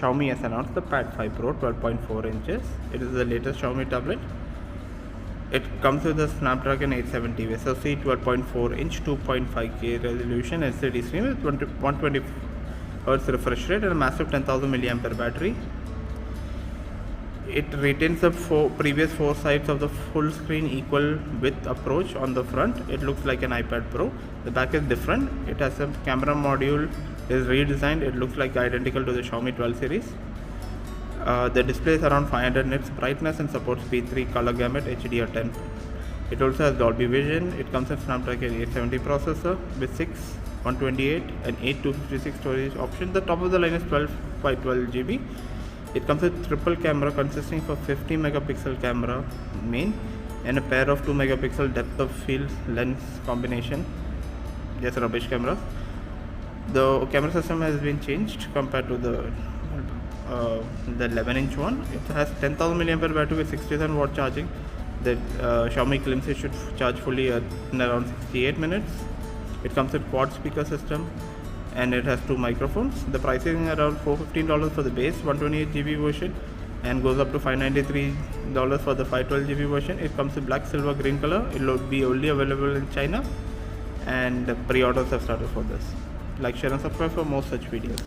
Xiaomi has announced the Pad 5 Pro 12.4 inches. It is the latest Xiaomi tablet. It comes with a Snapdragon 870 SoC, 12.4 inch 2.5K resolution LCD screen with 120 Hz refresh rate and a massive 10,000 mAh battery. It retains the previous four sides of the full screen equal width approach on the front. It looks like an iPad Pro. The back is different. It has a camera module is redesigned. It looks like identical to the Xiaomi 12 series. The display is around 500 nits brightness and supports P3 color gamut HD attain. It also has Dolby Vision. It comes with Snapdragon 870 processor with 6 128 and 8 256 storage option. The top of the line is 12 by 12 GB. It comes with triple camera consisting of 50 megapixel camera main and a pair of 2 megapixel depth of field lens combination. Just rubbish cameras. The camera system has been changed compared to the 11-inch one. It has 10,000 mAh battery with 67 watt charging. The Xiaomi claims it should charge fully in around 68 minutes. It comes with quad speaker system and it has two microphones. The pricing is around $415 for the base 128 GB version and goes up to $593 for the 512 GB version. It comes with black, silver, green color. It will be only available in China and pre-orders have started for this. Like, share and subscribe for more such videos.